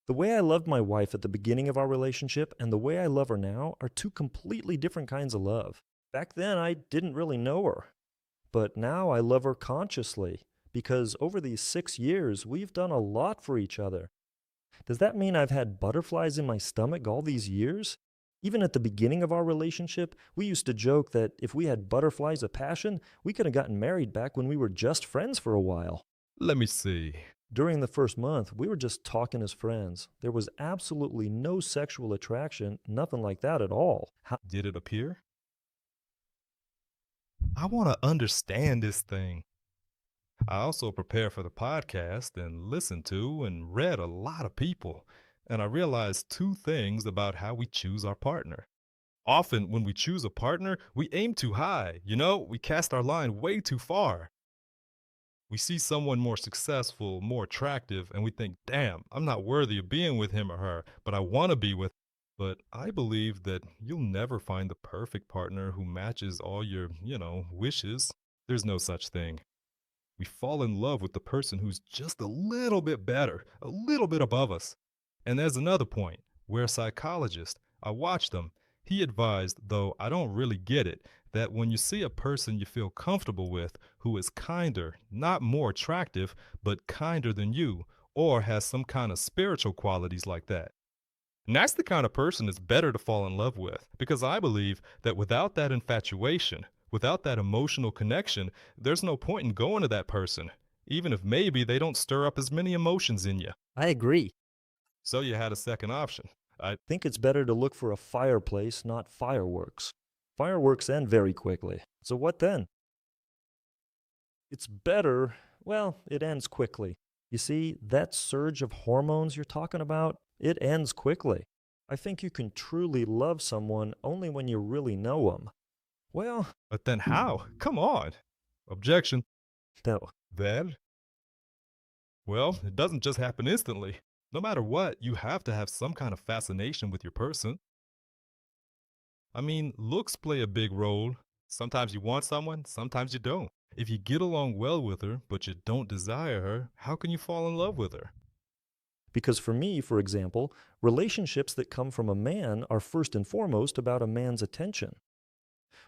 The way I loved my wife at the beginning of our relationship and the way I love her now are two completely different kinds of love. Back then, I didn't really know her, but now I love her consciously because over these 6 years, we've done a lot for each other. Does that mean I've had butterflies in my stomach all these years? Even at the beginning of our relationship, we used to joke that if we had butterflies of passion, we could have gotten married back when we were just friends for a while. Let me see. During the first month, we were just talking as friends. There was absolutely no sexual attraction, nothing like that at all. Did it appear? I want to understand this thing. I also prepare for the podcast and listened to and read a lot of people, and I realized two things about how we choose our partner. Often, when we choose a partner, we aim too high. We cast our line way too far. We see someone more successful, more attractive, and we think, damn, I'm not worthy of being with him or her, but I want to be with. But I believe that you'll never find the perfect partner who matches all your, wishes. There's no such thing. We fall in love with the person who's just a little bit better, a little bit above us. And there's another point. We're a psychologist. I watched them. He advised, though I don't really get it, that when you see a person you feel comfortable with who is kinder, not more attractive, but kinder than you, or has some kind of spiritual qualities like that. And that's the kind of person it's better to fall in love with, because I believe that without that infatuation, without that emotional connection, there's no point in going to that person, even if maybe they don't stir up as many emotions in you. I agree. So you had a second option. I Think it's better to look for a fireplace, not fireworks. Fireworks end very quickly. So what then? It's better, well, it ends quickly. You see, that surge of hormones you're talking about, it ends quickly. I think you can truly love someone only when you really know them. Well, But then how? Come on. Objection. no. That? Well, it doesn't just happen instantly. No matter what, you have to have some kind of fascination with your person. I mean, looks play a big role. Sometimes you want someone, sometimes you don't. If you get along well with her, but you don't desire her, how can you fall in love with her? Because for me, for example, relationships that come from a man are first and foremost about a man's attention.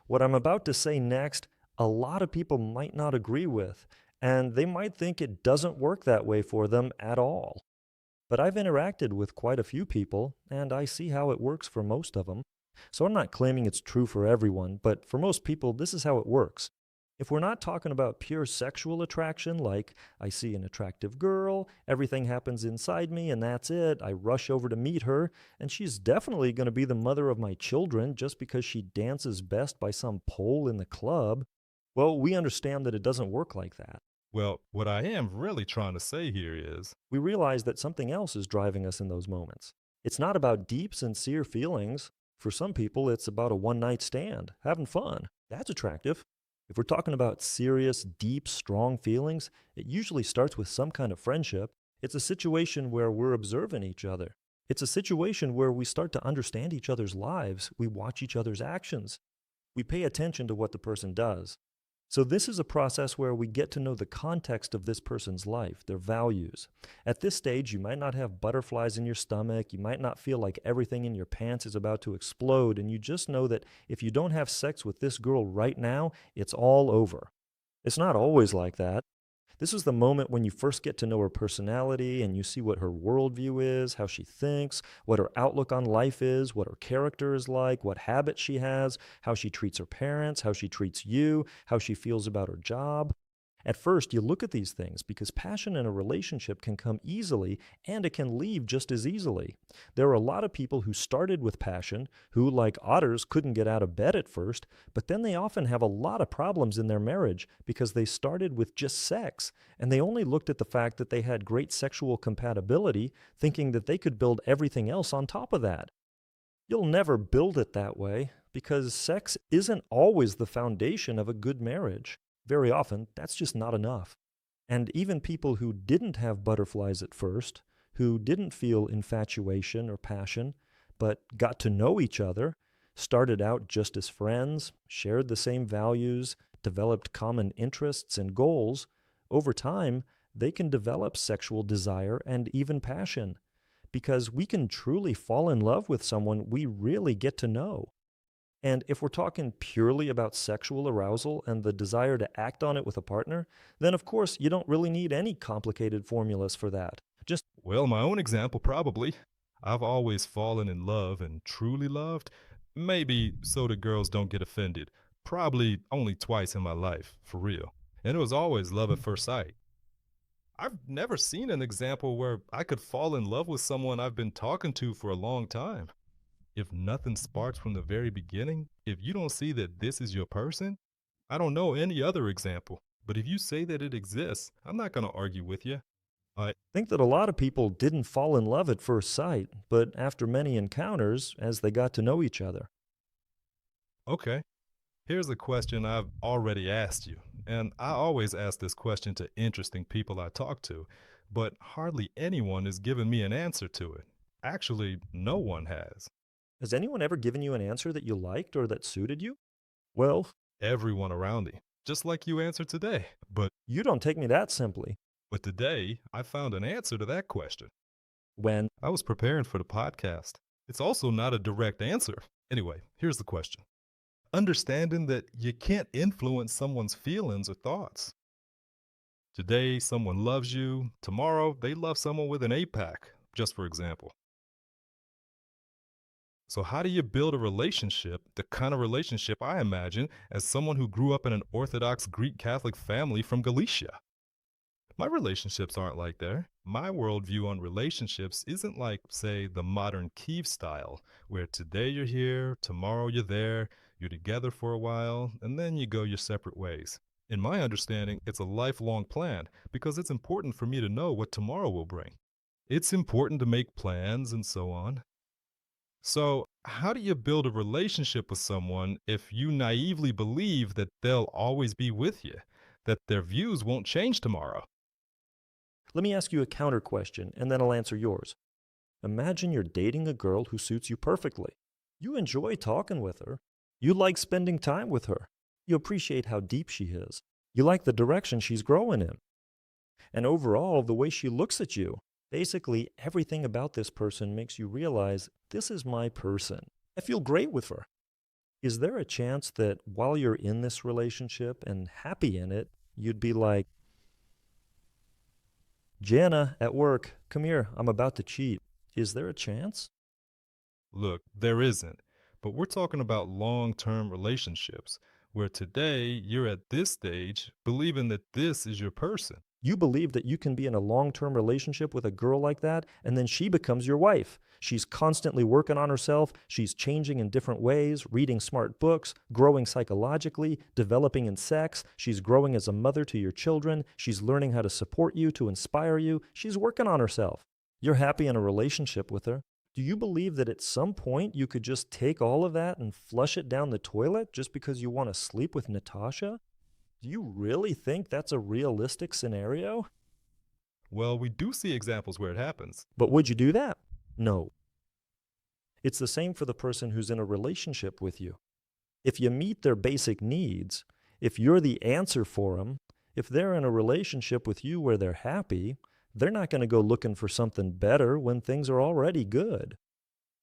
What I'm about to say next, a lot of people might not agree with, and they might think it doesn't work that way for them at all. But I've interacted with quite a few people, and I see how it works for most of them. So I'm not claiming it's true for everyone, but for most people, this is how it works. If we're not talking about pure sexual attraction, like I see an attractive girl, everything happens inside me, and that's it, I rush over to meet her, and she's definitely going to be the mother of my children just because she dances best by some pole in the club, well, we understand that it doesn't work like that. Well, what I am really trying to say here is We realize that something else is driving us in those moments. It's not about deep, sincere feelings. For some people, it's about a one night stand, having fun. That's attractive. If we're talking about serious, deep, strong feelings, it usually starts with some kind of friendship. It's a situation where we're observing each other. It's a situation where we start to understand each other's lives. We watch each other's actions. We pay attention to what the person does. So, this is a process where we get to know the context of this person's life, their values. At this stage, you might not have butterflies in your stomach, you might not feel like everything in your pants is about to explode, and you just know that if you don't have sex with this girl right now, it's all over. It's not always like that. This is the moment when you first get to know her personality and you see what her worldview is, how she thinks, what her outlook on life is, what her character is like, what habits she has, how she treats her parents, how she treats you, how she feels about her job. At first, you look at these things because passion in a relationship can come easily and it can leave just as easily. There are a lot of people who started with passion who, like otters, couldn't get out of bed at first, but then they often have a lot of problems in their marriage because they started with just sex and they only looked at the fact that they had great sexual compatibility, thinking that they could build everything else on top of that. You'll never build it that way because sex isn't always the foundation of a good marriage. Very often, that's just not enough. And even people who didn't have butterflies at first, who didn't feel infatuation or passion, but got to know each other, started out just as friends, shared the same values, developed common interests and goals, over time, they can develop sexual desire and even passion. because we can truly fall in love with someone we really get to know. And if we're talking purely about sexual arousal and the desire to act on it with a partner, then of course you don't really need any complicated formulas for that. Just Well, my own example, probably. I've always fallen in love and truly loved. Maybe so the girls don't get offended. Probably only twice in my life, for real. And it was always love at first sight. I've never seen an example where I could fall in love with someone I've been talking to for a long time. If nothing sparks from the very beginning, if you don't see that this is your person, I don't know any other example. But if you say that it exists, I'm not going to argue with you. I think that a lot of people didn't fall in love at first sight, but after many encounters as they got to know each other. Okay, here's a question I've already asked you. And I always ask this question to interesting people I talk to, but hardly anyone has given me an answer to it. Actually, no one has. Has anyone ever given you an answer that you liked or that suited you? Well, Everyone around me, just like you answered today. you don't take me that simply. But today, I found an answer to that question. When I was preparing for the podcast. It's also not a direct answer. Anyway, here's the question. Understanding that you can't influence someone's feelings or thoughts. Today, someone loves you. Tomorrow, they love someone with an eight-pack, just for example. So, how do you build a relationship, the kind of relationship I imagine as someone who grew up in an Orthodox Greek Catholic family from Galicia? My relationships aren't like there. My worldview on relationships isn't like, say, the modern Kiev style, where today you're here, tomorrow you're there, you're together for a while, and then you go your separate ways. In my understanding, it's a lifelong plan because it's important for me to know what tomorrow will bring. It's important to make plans and so on. So, how do you build a relationship with someone if you naively believe that they'll always be with you, that their views won't change tomorrow? Let me ask you a counter question, and then I'll answer yours. Imagine you're dating a girl who suits you perfectly. You enjoy talking with her. You like spending time with her. You appreciate how deep she is. You like the direction she's growing in. And overall, the way she looks at you. Basically, everything about this person makes you realize this is my person. I feel great with her. Is there a chance that while you're in this relationship and happy in it, you'd be like, Jana, at work, come here, I'm about to cheat. Is there a chance? Look, there isn't. But we're talking about long term relationships, where today you're at this stage believing that this is your person. You believe that you can be in a long term relationship with a girl like that, and then she becomes your wife. She's constantly working on herself. She's changing in different ways, reading smart books, growing psychologically, developing in sex. She's growing as a mother to your children. She's learning how to support you, to inspire you. She's working on herself. You're happy in a relationship with her. Do you believe that at some point you could just take all of that and flush it down the toilet just because you want to sleep with Natasha? Do you really think that's a realistic scenario? Well, we do see examples where it happens. But would you do that? No. It's the same for the person who's in a relationship with you. If you meet their basic needs, if you're the answer for them, if they're in a relationship with you where they're happy, they're not going to go looking for something better when things are already good.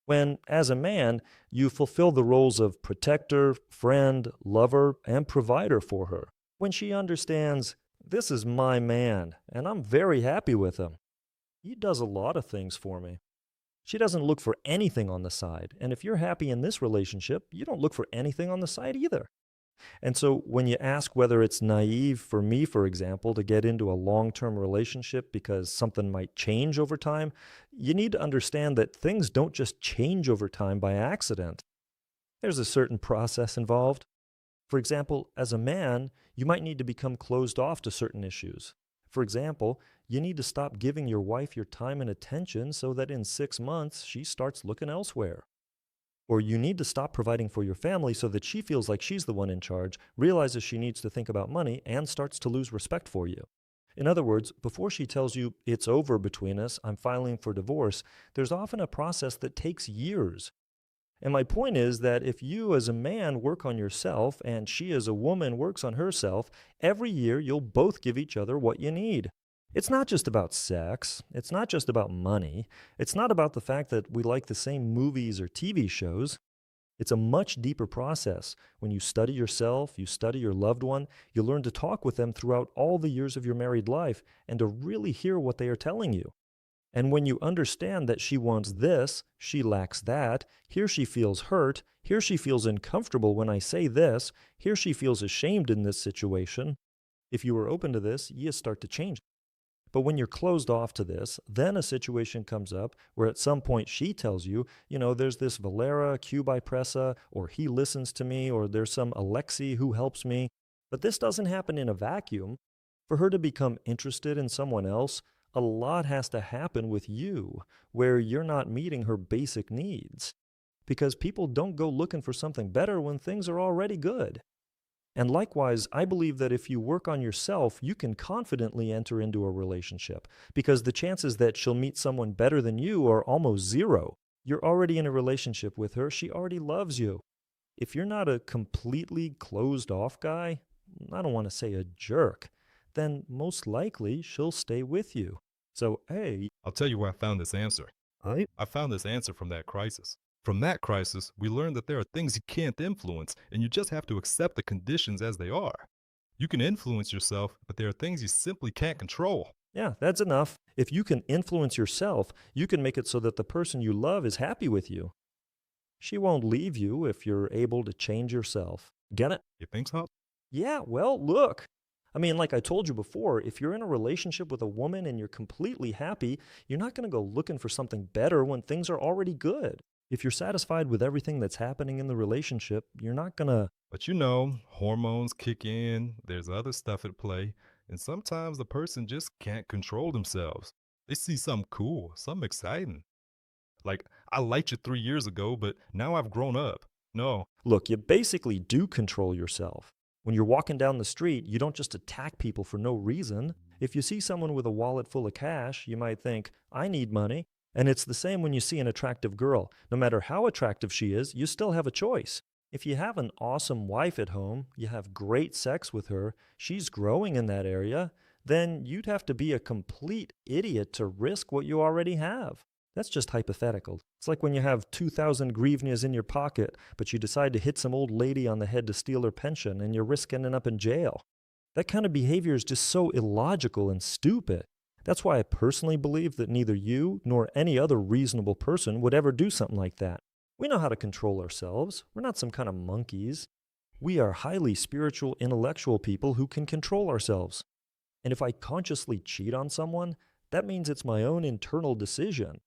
When, as a man, you fulfill the roles of protector, friend, lover, and provider for her. When she understands, this is my man, and I'm very happy with him. He does a lot of things for me. She doesn't look for anything on the side, and if you're happy in this relationship, you don't look for anything on the side either. And so when you ask whether it's naive for me, for example, to get into a long-term relationship because something might change over time, you need to understand that things don't just change over time by accident. There's a certain process involved. For example, as a man, you might need to become closed off to certain issues. For example, you need to stop giving your wife your time and attention so that in 6 months she starts looking elsewhere. Or you need to stop providing for your family so that she feels like she's the one in charge, realizes she needs to think about money, and starts to lose respect for you. In other words, before she tells you, it's over between us, I'm filing for divorce, there's often a process that takes years. And my point is that if you as a man work on yourself and she as a woman works on herself, every year you'll both give each other what you need. It's not just about sex. It's not just about money. It's not about the fact that we like the same movies or TV shows. It's a much deeper process. When you study yourself, you study your loved one, you learn to talk with them throughout all the years of your married life and to really hear what they are telling you. And when you understand that she wants this, she lacks that, here she feels hurt, here she feels uncomfortable when I say this, here she feels ashamed in this situation, if you are open to this, you start to change. But when you're closed off to this, then a situation comes up where at some point she tells you, there's this Valera Q by Pressa, or he listens to me, or there's some Alexi who helps me. But this doesn't happen in a vacuum. For her to become interested in someone else, a lot has to happen with you where you're not meeting her basic needs. Because people don't go looking for something better when things are already good. And likewise, I believe that if you work on yourself, you can confidently enter into a relationship because the chances that she'll meet someone better than you are almost zero. You're already in a relationship with her, she already loves you. If you're not a completely closed off guy, I don't want to say a jerk, then most likely she'll stay with you. So, hey, I'll tell you where I found this answer. I I found this answer from that crisis. From that crisis, we learned that there are things you can't influence, and you just have to accept the conditions as they are. You can influence yourself, but there are things you simply can't control. Yeah, that's enough. If you can influence yourself, you can make it so that the person you love is happy with you. She won't leave you if you're able to change yourself. Get it? You think so? Yeah, well, look. I mean, like I told you before, if you're in a relationship with a woman and you're completely happy, you're not going to go looking for something better when things are already good. If you're satisfied with everything that's happening in the relationship, you're not going to. But hormones kick in, there's other stuff at play, and sometimes the person just can't control themselves. They see something cool, something exciting. Like, I liked you 3 years ago, but now I've grown up. No, Look, you basically do control yourself. When you're walking down the street, you don't just attack people for no reason. If you see someone with a wallet full of cash, you might think, I need money. And it's the same when you see an attractive girl. No matter how attractive she is, you still have a choice. If you have an awesome wife at home, you have great sex with her, she's growing in that area, then you'd have to be a complete idiot to risk what you already have. That's just hypothetical. It's like when you have 2,000 hryvnias in your pocket, but you decide to hit some old lady on the head to steal her pension and you risk ending up in jail. That kind of behavior is just so illogical and stupid. That's why I personally believe that neither you nor any other reasonable person would ever do something like that. We know how to control ourselves. We're not some kind of monkeys. We are highly spiritual, intellectual people who can control ourselves. And if I consciously cheat on someone, that means it's my own internal decision.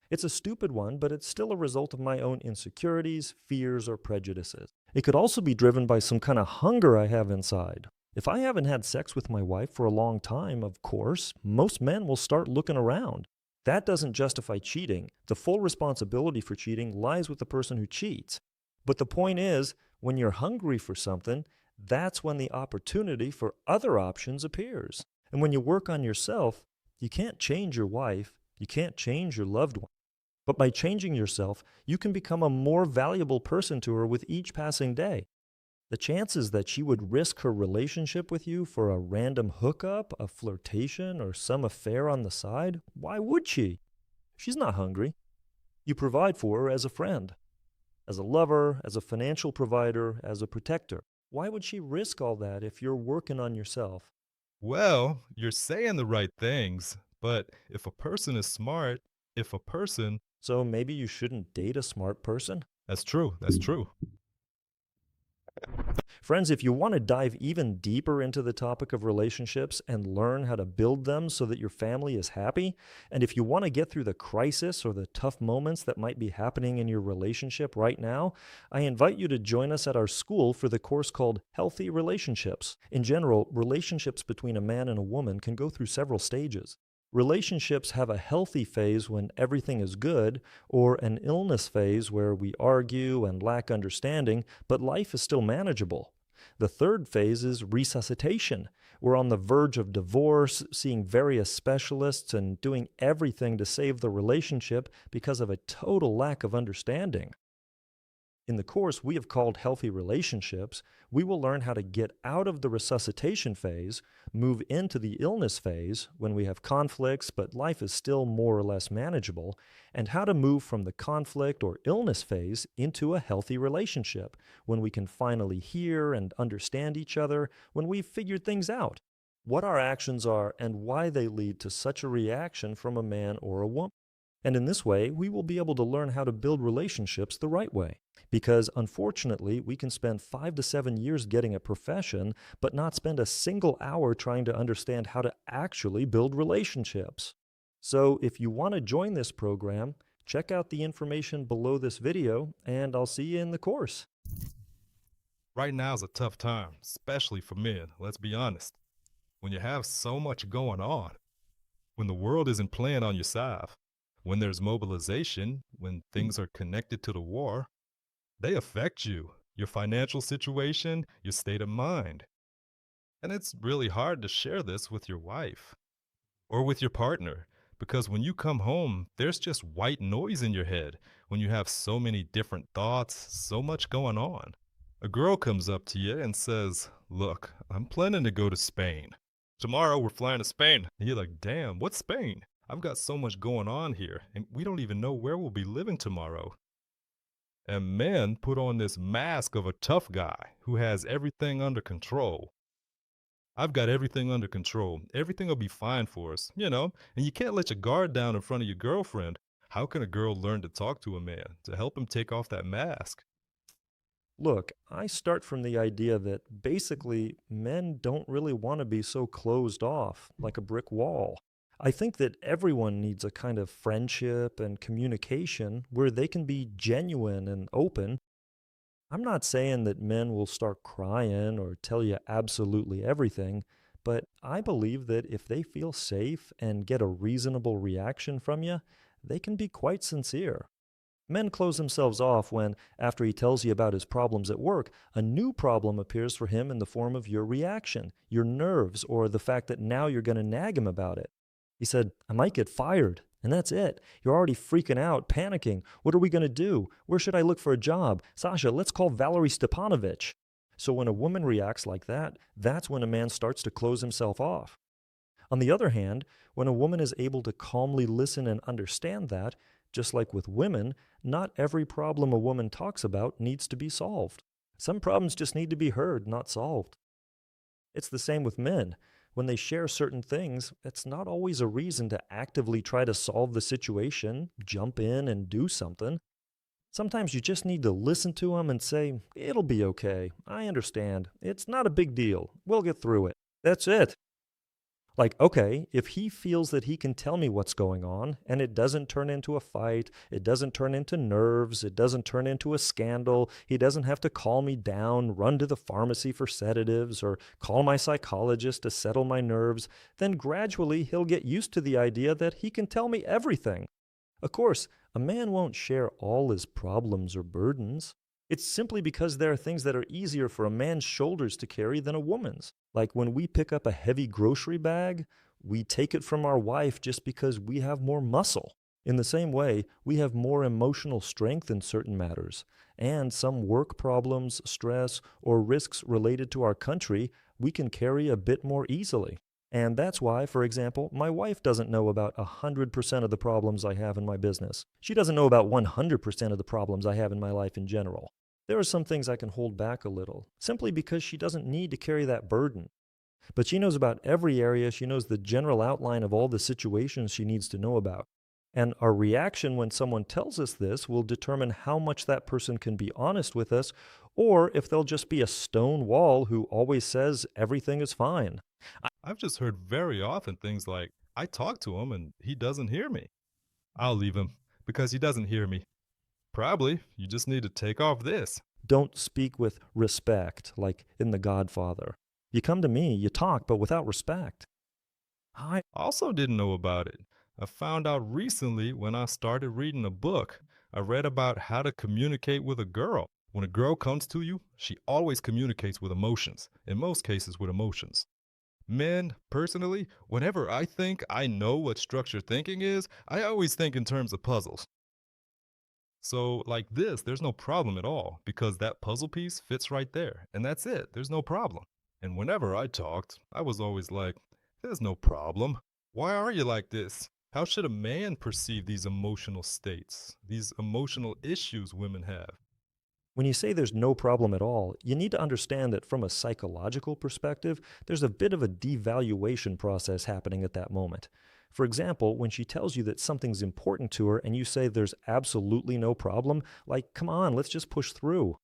It's a stupid one, but it's still a result of my own insecurities, fears, or prejudices. It could also be driven by some kind of hunger I have inside. If I haven't had sex with my wife for a long time, of course, most men will start looking around. That doesn't justify cheating. The full responsibility for cheating lies with the person who cheats. But the point is, when you're hungry for something, that's when the opportunity for other options appears. And when you work on yourself, you can't change your wife, you can't change your loved one. But by changing yourself, you can become a more valuable person to her with each passing day. The chances that she would risk her relationship with you for a random hookup, a flirtation, or some affair on the side, why would she? She's not hungry. You provide for her as a friend, as a lover, as a financial provider, as a protector. Why would she risk all that if you're working on yourself? well, you're saying the right things, but if a person, So maybe you shouldn't date a smart person? that's true. Friends, if you want to dive even deeper into the topic of relationships and learn how to build them so that your family is happy, and if you want to get through the crisis or the tough moments that might be happening in your relationship right now, I invite you to join us at our school for the course called Healthy Relationships. In general, relationships between a man and a woman can go through several stages. Relationships have a healthy phase when everything is good, or an illness phase where we argue and lack understanding, but life is still manageable. The third phase is resuscitation. We're on the verge of divorce, seeing various specialists, and doing everything to save the relationship because of a total lack of understanding. In the course we have called Healthy Relationships, we will learn how to get out of the resuscitation phase, move into the illness phase when we have conflicts but life is still more or less manageable, and how to move from the conflict or illness phase into a healthy relationship when we can finally hear and understand each other, when we've figured things out, what our actions are and why they lead to such a reaction from a man or a woman. And in this way, we will be able to learn how to build relationships the right way. Because unfortunately, we can spend 5 to 7 years getting a profession, but not spend a single hour trying to understand how to actually build relationships. So if you want to join this program, check out the information below this video, and I'll see you in the course. Right now is a tough time, especially for men, let's be honest. When you have so much going on, when the world isn't playing on your side, when there's mobilization, when things are connected to the war, they affect you, your financial situation, your state of mind. And it's really hard to share this with your wife or with your partner because when you come home, there's just white noise in your head when you have so many different thoughts, so much going on. A girl comes up to you and says, "Look, I'm planning to go to Spain. Tomorrow we're flying to Spain." And you're like, "Damn, what's Spain? I've got so much going on here, and we don't even know where we'll be living tomorrow." And men put on this mask of a tough guy who has everything under control. I've got everything under control. Everything will be fine for us, and you can't let your guard down in front of your girlfriend. How can a girl learn to talk to a man to help him take off that mask? Look, I start from the idea that basically men don't really want to be so closed off, like a brick wall. I think that everyone needs a kind of friendship and communication where they can be genuine and open. I'm not saying that men will start crying or tell you absolutely everything, but I believe that if they feel safe and get a reasonable reaction from you, they can be quite sincere. Men close themselves off when, after he tells you about his problems at work, a new problem appears for him in the form of your reaction, your nerves, or the fact that now you're going to nag him about it. He said, "I might get fired." And that's it. You're already freaking out, panicking. What are we going to do? Where should I look for a job? Sasha, let's call Valerie Stepanovich. So when a woman reacts like that, that's when a man starts to close himself off. On the other hand, when a woman is able to calmly listen and understand that, just like with women, not every problem a woman talks about needs to be solved. Some problems just need to be heard, not solved. It's the same with men. When they share certain things, it's not always a reason to actively try to solve the situation, jump in and do something. Sometimes you just need to listen to them and say, "It'll be okay. I understand. It's not a big deal. We'll get through it." That's it. Like, okay, if he feels that he can tell me what's going on and it doesn't turn into a fight, it doesn't turn into nerves, it doesn't turn into a scandal, he doesn't have to call me down, run to the pharmacy for sedatives, or call my psychologist to settle my nerves, then gradually he'll get used to the idea that he can tell me everything. Of course, a man won't share all his problems or burdens. It's simply because there are things that are easier for a man's shoulders to carry than a woman's. Like when we pick up a heavy grocery bag, we take it from our wife just because we have more muscle. In the same way, we have more emotional strength in certain matters, and some work problems, stress, or risks related to our country we can carry a bit more easily. And that's why, for example, my wife doesn't know about 100% of the problems I have in my business. She doesn't know about 100% of the problems I have in my life in general. There are some things I can hold back a little, simply because she doesn't need to carry that burden. But she knows about every area, she knows the general outline of all the situations she needs to know about. And our reaction when someone tells us this will determine how much that person can be honest with us, or if they'll just be a stone wall who always says everything is fine. I've just heard very often things like, "I talk to him and he doesn't hear me. I'll leave him because he doesn't hear me." Probably you just need to take off this. Don't speak with respect, like in The Godfather. You come to me, you talk, but without respect. I Also, didn't know about it. I found out recently when I started reading a book. I read about how to communicate with a girl. When a girl comes to you, she always communicates with emotions, in most cases, with emotions. Men, personally, whenever I think I know what structured thinking is, I always think in terms of puzzles. So, like this, there's no problem at all because that puzzle piece fits right there. And that's it. There's no problem. And whenever I talked, I was always like, there's no problem. Why are you like this? How should a man perceive these emotional states, these emotional issues women have? When you say there's no problem at all, you need to understand that from a psychological perspective, there's a bit of a devaluation process happening at that moment. For example, when she tells you that something's important to her and you say there's absolutely no problem, like, come on, let's just push through.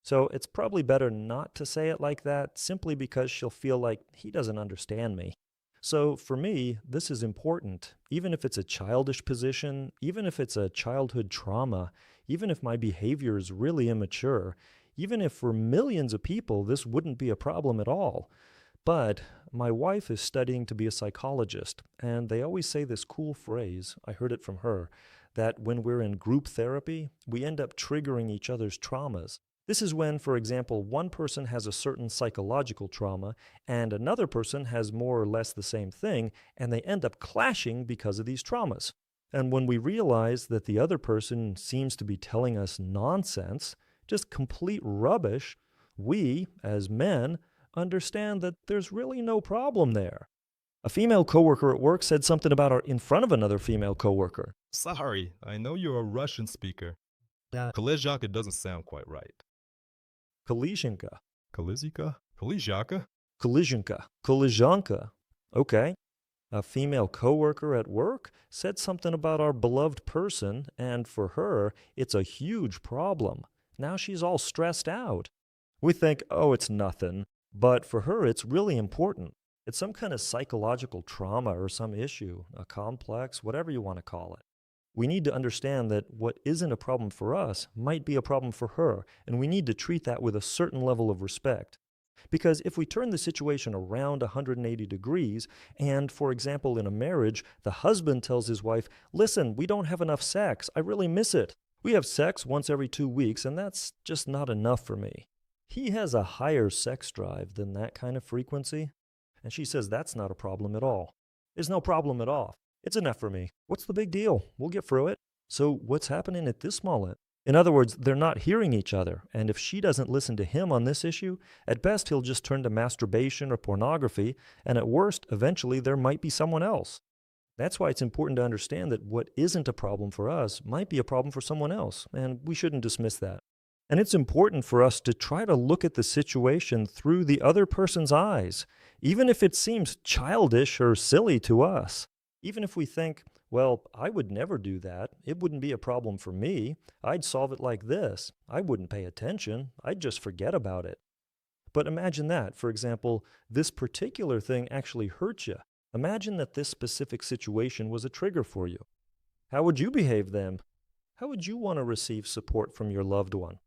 So it's probably better not to say it like that simply because she'll feel like he doesn't understand me. So for me, this is important, even if it's a childish position, even if it's a childhood trauma, even if my behavior is really immature, even if for millions of people this wouldn't be a problem at all. But my wife is studying to be a psychologist, and they always say this cool phrase, I heard it from her, that when we're in group therapy, we end up triggering each other's traumas. This is when, for example, one person has a certain psychological trauma and another person has more or less the same thing, and they end up clashing because of these traumas. And when we realize that the other person seems to be telling us nonsense, just complete rubbish, we, as men, understand that there's really no problem there. A female coworker at work said something about her in front of another female coworker. Sorry, I know you're a Russian speaker. Kolezhaka doesn't sound quite right. Kolizhenka. Kolizhika? Kolizhaka? Kolizhenka. Kolizhanka. Okay. A female coworker at work said something about our beloved person, and for her, it's a huge problem. Now she's all stressed out. We think, oh, it's nothing. But for her, it's really important. It's some kind of psychological trauma or some issue, a complex, whatever you want to call it. We need to understand that what isn't a problem for us might be a problem for her, and we need to treat that with a certain level of respect. Because if we turn the situation around 180 degrees, and for example, in a marriage, the husband tells his wife, listen, we don't have enough sex. I really miss it. We have sex once every 2 weeks, and that's just not enough for me. He has a higher sex drive than that kind of frequency. And she says, that's not a problem at all. There's no problem at all. It's enough for me. What's the big deal? We'll get through it. So what's happening at this moment? In other words, they're not hearing each other. And if she doesn't listen to him on this issue, at best he'll just turn to masturbation or pornography. And at worst, eventually there might be someone else. That's why it's important to understand that what isn't a problem for us might be a problem for someone else. And we shouldn't dismiss that. And it's important for us to try to look at the situation through the other person's eyes, even if it seems childish or silly to us. Even if we think, well, I would never do that. It wouldn't be a problem for me. I'd solve it like this. I wouldn't pay attention. I'd just forget about it. But imagine that, for example, this particular thing actually hurt you. Imagine that this specific situation was a trigger for you. How would you behave then? How would you want to receive support from your loved one?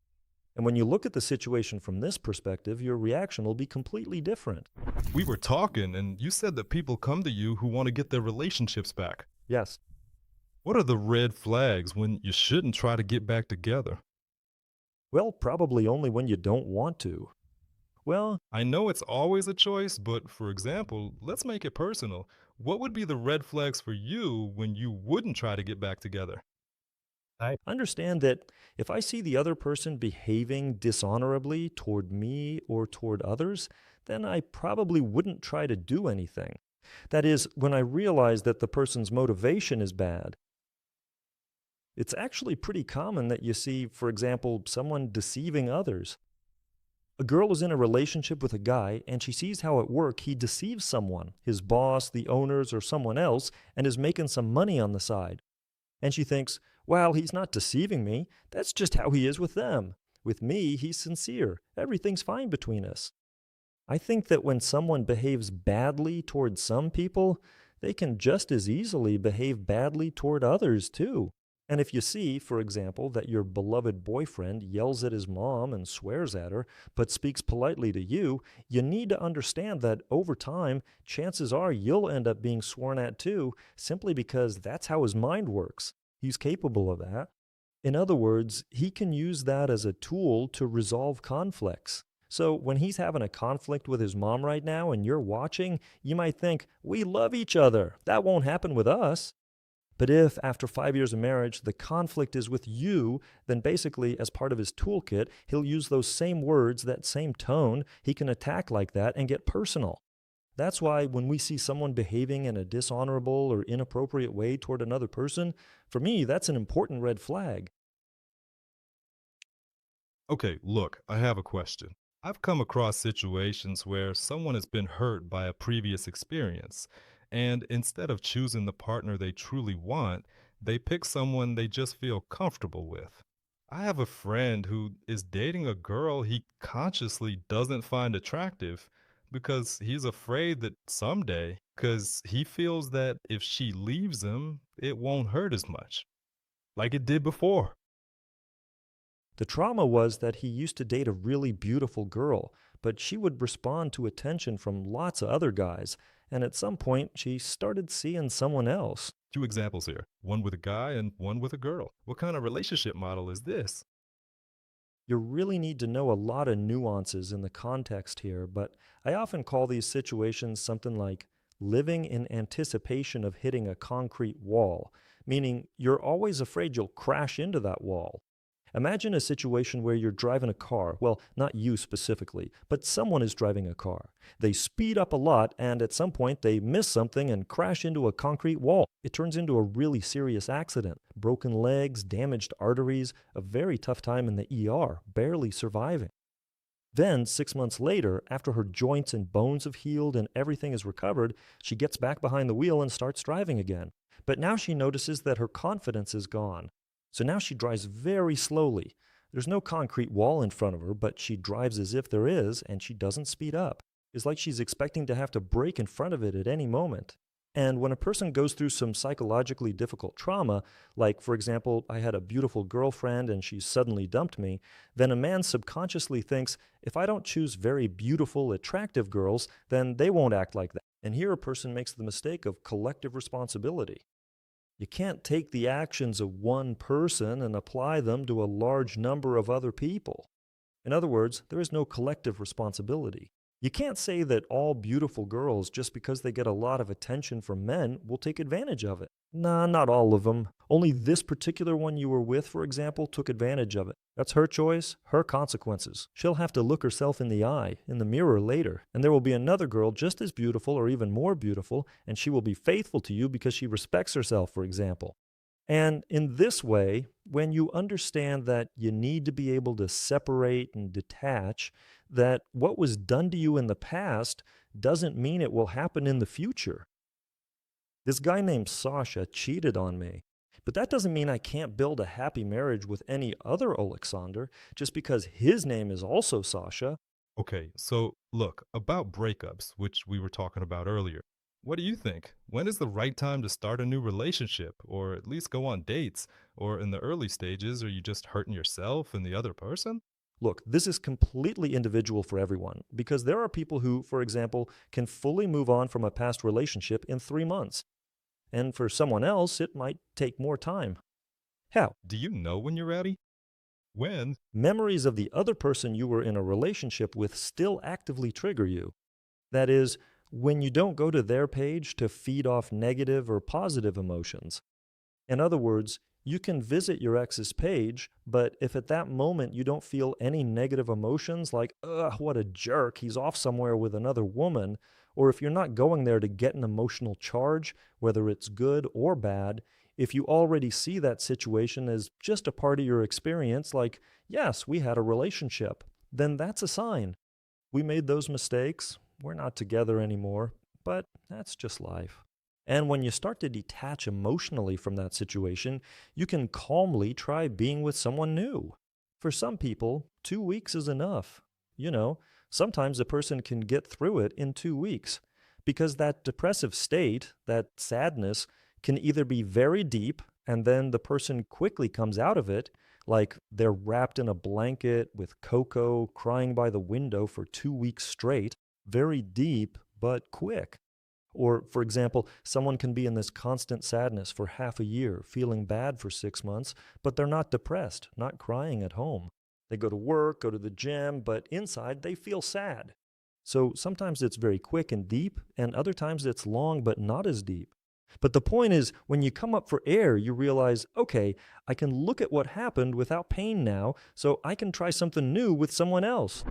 And when you look at the situation from this perspective, your reaction will be completely different. We were talking, and you said that people come to you who want to get their relationships back. Yes. What are the red flags when you shouldn't try to get back together? Well, probably only when you don't want to. Well, I know it's always a choice, but for example, let's make it personal. What would be the red flags for you when you wouldn't try to get back together? I understand that if I see the other person behaving dishonorably toward me or toward others, then I probably wouldn't try to do anything. That is, when I realize that the person's motivation is bad. It's actually pretty common that you see, for example, someone deceiving others. A girl is in a relationship with a guy and she sees how at work he deceives someone, his boss, the owners, or someone else, and is making some money on the side. And she thinks, well, he's not deceiving me. That's just how he is with them. With me, he's sincere. Everything's fine between us. I think that when someone behaves badly toward some people, they can just as easily behave badly toward others too. And if you see, for example, that your beloved boyfriend yells at his mom and swears at her, but speaks politely to you, you need to understand that over time, chances are you'll end up being sworn at too, simply because that's how his mind works. He's capable of that. In other words, he can use that as a tool to resolve conflicts. So when he's having a conflict with his mom right now and you're watching, you might think, we love each other. That won't happen with us. But if, after 5 years of marriage, the conflict is with you, then basically, as part of his toolkit, he'll use those same words, that same tone. He can attack like that and get personal. That's why when we see someone behaving in a dishonorable or inappropriate way toward another person, for me, that's an important red flag. Okay, look, I have a question. I've come across situations where someone has been hurt by a previous experience, and instead of choosing the partner they truly want, they pick someone they just feel comfortable with. I have a friend who is dating a girl he consciously doesn't find attractive because he's afraid that someday, because he feels that if she leaves him, it won't hurt as much, like it did before. The trauma was that he used to date a really beautiful girl, but she would respond to attention from lots of other guys, and at some point she started seeing someone else. Two examples here, one with a guy and one with a girl. What kind of relationship model is this? You really need to know a lot of nuances in the context here, but I often call these situations something like living in anticipation of hitting a concrete wall, meaning you're always afraid you'll crash into that wall. Imagine a situation where you're driving a car. Well, not you specifically, but someone is driving a car. They speed up a lot, and at some point they miss something and crash into a concrete wall. It turns into a really serious accident. Broken legs, damaged arteries, a very tough time in the ER, barely surviving. Then, 6 months later, after her joints and bones have healed and everything is recovered, she gets back behind the wheel and starts driving again. But now she notices that her confidence is gone. So now she drives very slowly. There's no concrete wall in front of her, but she drives as if there is, and she doesn't speed up. It's like she's expecting to have to brake in front of it at any moment. And when a person goes through some psychologically difficult trauma, like, for example, I had a beautiful girlfriend and she suddenly dumped me, then a man subconsciously thinks, if I don't choose very beautiful, attractive girls, then they won't act like that. And here a person makes the mistake of collective responsibility. You can't take the actions of one person and apply them to a large number of other people. In other words, there is no collective responsibility. You can't say that all beautiful girls, just because they get a lot of attention from men, will take advantage of it. Nah, not all of them. Only this particular one you were with, for example, took advantage of it. That's her choice, her consequences. She'll have to look herself in the eye, in the mirror later, and there will be another girl just as beautiful or even more beautiful, and she will be faithful to you because she respects herself, for example. And in this way, when you understand that you need to be able to separate and detach, that what was done to you in the past doesn't mean it will happen in the future. This guy named Sasha cheated on me, but that doesn't mean I can't build a happy marriage with any other Alexander just because his name is also Sasha. Okay, so look, about breakups, which we were talking about earlier. What do you think? When is the right time to start a new relationship, or at least go on dates? Or in the early stages, are you just hurting yourself and the other person? Look, this is completely individual for everyone because there are people who, for example, can fully move on from a past relationship in 3 months. And for someone else, it might take more time. How? Do you know when you're ready? When? Memories of the other person you were in a relationship with still actively trigger you. That is, when you don't go to their page to feed off negative or positive emotions. In other words, you can visit your ex's page, but if at that moment you don't feel any negative emotions like, ugh, what a jerk, he's off somewhere with another woman, or if you're not going there to get an emotional charge, whether it's good or bad, if you already see that situation as just a part of your experience, like, yes, we had a relationship, then that's a sign. We made those mistakes. We're not together anymore, but that's just life. And when you start to detach emotionally from that situation, you can calmly try being with someone new. For some people, 2 weeks is enough. You know, sometimes a person can get through it in 2 weeks because that depressive state, that sadness, can either be very deep and then the person quickly comes out of it, like they're wrapped in a blanket with cocoa, crying by the window for 2 weeks straight, very deep but quick. Or, for example, someone can be in this constant sadness for half a year, feeling bad for 6 months, but they're not depressed, not crying at home. They go to work, go to the gym, but inside they feel sad. So sometimes it's very quick and deep, and other times it's long but not as deep. But the point is, when you come up for air, you realize, okay, I can look at what happened without pain now, so I can try something new with someone else.